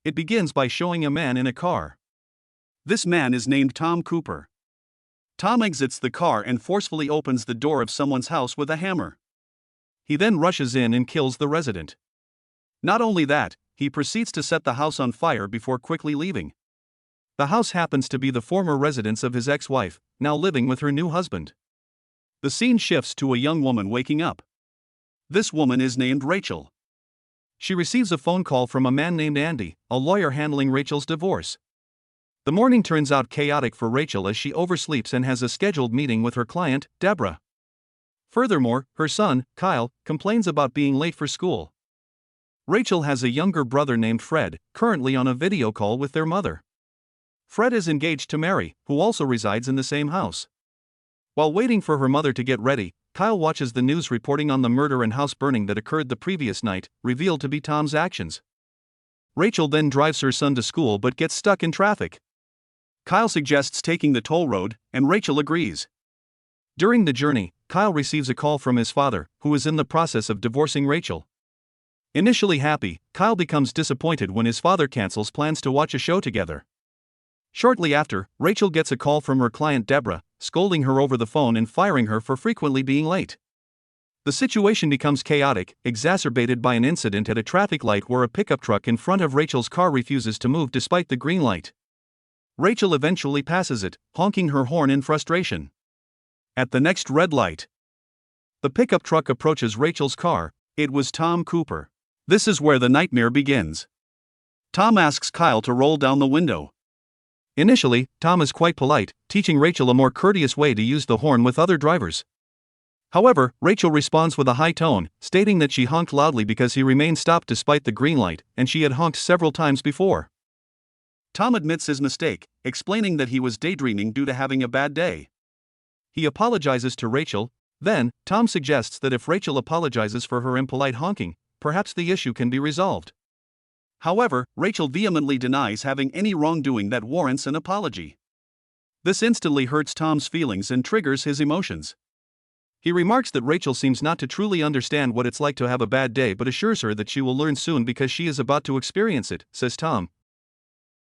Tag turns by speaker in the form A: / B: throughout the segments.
A: It begins by showing a man in a car. This man is named Tom Cooper. Tom exits the car and forcefully opens the door of someone's house with a hammer. He then rushes in and kills the resident. Not only that, he proceeds to set the house on fire before quickly leaving. The house happens to be the former residence of his ex-wife, now living with her new husband. The scene shifts to a young woman waking up. This woman is named Rachel. She receives a phone call from a man named Andy, a lawyer handling Rachel's divorce. The morning turns out chaotic for Rachel as she oversleeps and has a scheduled meeting with her client, Deborah. Furthermore, her son, Kyle, complains about being late for school. Rachel has a younger brother named Fred, currently on a video call with their mother. Fred is engaged to Mary, who also resides in the same house. While waiting for her mother to get ready, Kyle watches the news reporting on the murder and house burning that occurred the previous night, revealed to be Tom's actions. Rachel then drives her son to school but gets stuck in traffic. Kyle suggests taking the toll road, and Rachel agrees. During the journey, Kyle receives a call from his father, who is in the process of divorcing Rachel. Initially happy, Kyle becomes disappointed when his father cancels plans to watch a show together. Shortly after, Rachel gets a call from her client Deborah, scolding her over the phone and firing her for frequently being late. The situation becomes chaotic, exacerbated by an incident at a traffic light where a pickup truck in front of Rachel's car refuses to move despite the green light. Rachel eventually passes it, honking her horn in frustration. At the next red light, the pickup truck approaches Rachel's car. It was Tom Cooper. This is where the nightmare begins. Tom asks Kyle to roll down the window. Initially, Tom is quite polite, teaching Rachel a more courteous way to use the horn with other drivers. However, Rachel responds with a high tone, stating that she honked loudly because he remained stopped despite the green light, and she had honked several times before. Tom admits his mistake, explaining that he was daydreaming due to having a bad day. He apologizes to Rachel. Then, Tom suggests that if Rachel apologizes for her impolite honking, perhaps the issue can be resolved. However, Rachel vehemently denies having any wrongdoing that warrants an apology. This instantly hurts Tom's feelings and triggers his emotions. He remarks that Rachel seems not to truly understand what it's like to have a bad day but assures her that she will learn soon because she is about to experience it, says Tom.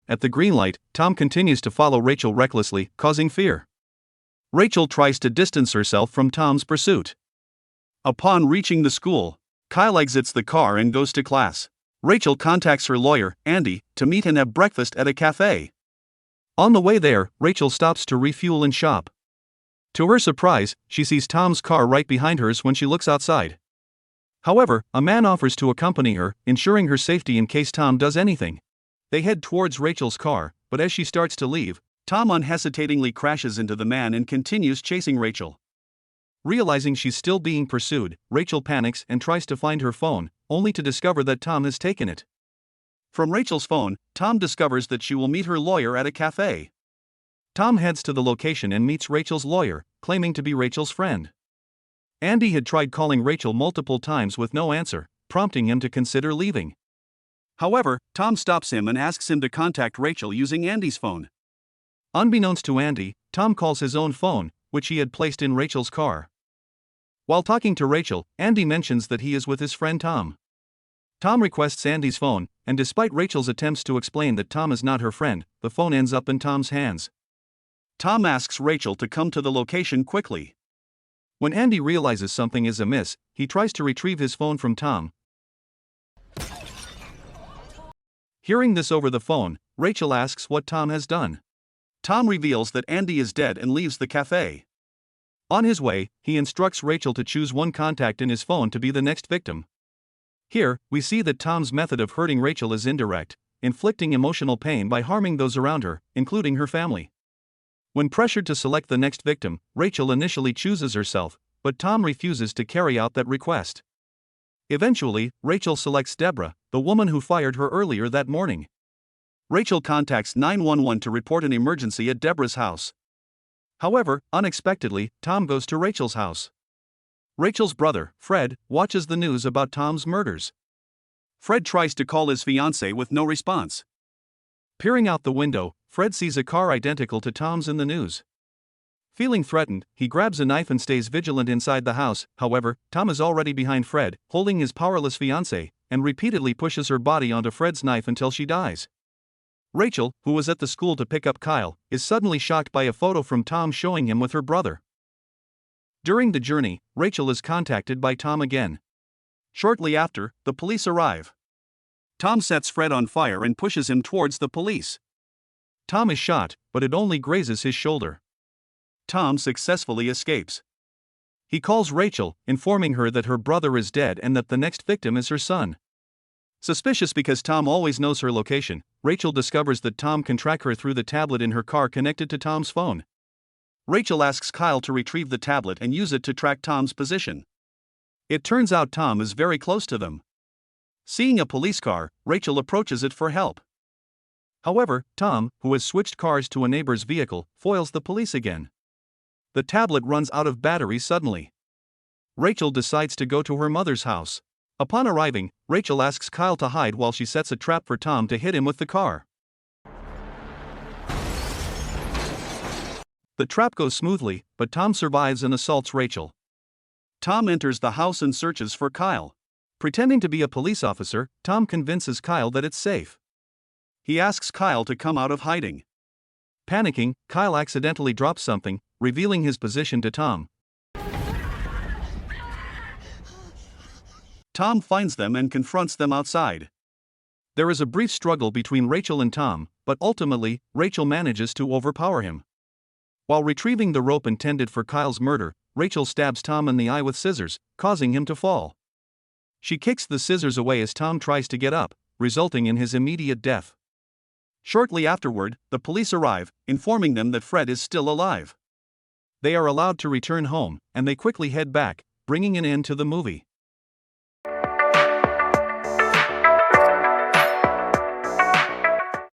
A: At the green light, Tom continues to follow Rachel recklessly, causing fear. Rachel tries to distance herself from Tom's pursuit. Upon reaching the school, Kyle exits the car and goes to class. Rachel contacts her lawyer, Andy, to meet and have breakfast at a cafe. On the way there, Rachel stops to refuel and shop. To her surprise, she sees Tom's car right behind hers when she looks outside. However, a man offers to accompany her, ensuring her safety in case Tom does anything. They head towards Rachel's car, but as she starts to leave, Tom unhesitatingly crashes into the man and continues chasing Rachel. Realizing she's still being pursued, Rachel panics and tries to find her phone, only to discover that Tom has taken it. From Rachel's phone, Tom discovers that she will meet her lawyer at a cafe. Tom heads to the location and meets Rachel's lawyer, claiming to be Rachel's friend. Andy had tried calling Rachel multiple times with no answer, prompting him to consider leaving. However, Tom stops him and asks him to contact Rachel using Andy's phone. Unbeknownst to Andy, Tom calls his own phone, which he had placed in Rachel's car. While talking to Rachel, Andy mentions that he is with his friend Tom. Tom requests Andy's phone, and despite Rachel's attempts to explain that Tom is not her friend, the phone ends up in Tom's hands. Tom asks Rachel to come to the location quickly. When Andy realizes something is amiss, he tries to retrieve his phone from Tom. Hearing this over the phone, Rachel asks what Tom has done. Tom reveals that Andy is dead and leaves the cafe. On his way, he instructs Rachel to choose one contact in his phone to be the next victim. Here, we see that Tom's method of hurting Rachel is indirect, inflicting emotional pain by harming those around her, including her family. When pressured to select the next victim, Rachel initially chooses herself, but Tom refuses to carry out that request. Eventually, Rachel selects Deborah, the woman who fired her earlier that morning. Rachel contacts 911 to report an emergency at Deborah's house. However, unexpectedly, Tom goes to Rachel's house. Rachel's brother, Fred, watches the news about Tom's murders. Fred tries to call his fiancée with no response. Peering out the window, Fred sees a car identical to Tom's in the news. Feeling threatened, he grabs a knife and stays vigilant inside the house. However, Tom is already behind Fred, holding his powerless fiancée, and repeatedly pushes her body onto Fred's knife until she dies. Rachel, who was at the school to pick up Kyle, is suddenly shocked by a photo from Tom showing him with her brother. During the journey, Rachel is contacted by Tom again. Shortly after, the police arrive. Tom sets Fred on fire and pushes him towards the police. Tom is shot, but it only grazes his shoulder. Tom successfully escapes. He calls Rachel, informing her that her brother is dead and that the next victim is her son. Suspicious because Tom always knows her location, Rachel discovers that Tom can track her through the tablet in her car connected to Tom's phone. Rachel asks Kyle to retrieve the tablet and use it to track Tom's position. It turns out Tom is very close to them. Seeing a police car, Rachel approaches it for help. However, Tom, who has switched cars to a neighbor's vehicle, foils the police again. The tablet runs out of battery suddenly. Rachel decides to go to her mother's house. Upon arriving, Rachel asks Kyle to hide while she sets a trap for Tom to hit him with the car. The trap goes smoothly, but Tom survives and assaults Rachel. Tom enters the house and searches for Kyle. Pretending to be a police officer, Tom convinces Kyle that it's safe. He asks Kyle to come out of hiding. Panicking, Kyle accidentally drops something, revealing his position to Tom. Tom finds them and confronts them outside. There is a brief struggle between Rachel and Tom, but ultimately, Rachel manages to overpower him. While retrieving the rope intended for Kyle's murder, Rachel stabs Tom in the eye with scissors, causing him to fall. She kicks the scissors away as Tom tries to get up, resulting in his immediate death. Shortly afterward, the police arrive, informing them that Fred is still alive. They are allowed to return home, and they quickly head back, bringing an end to the movie.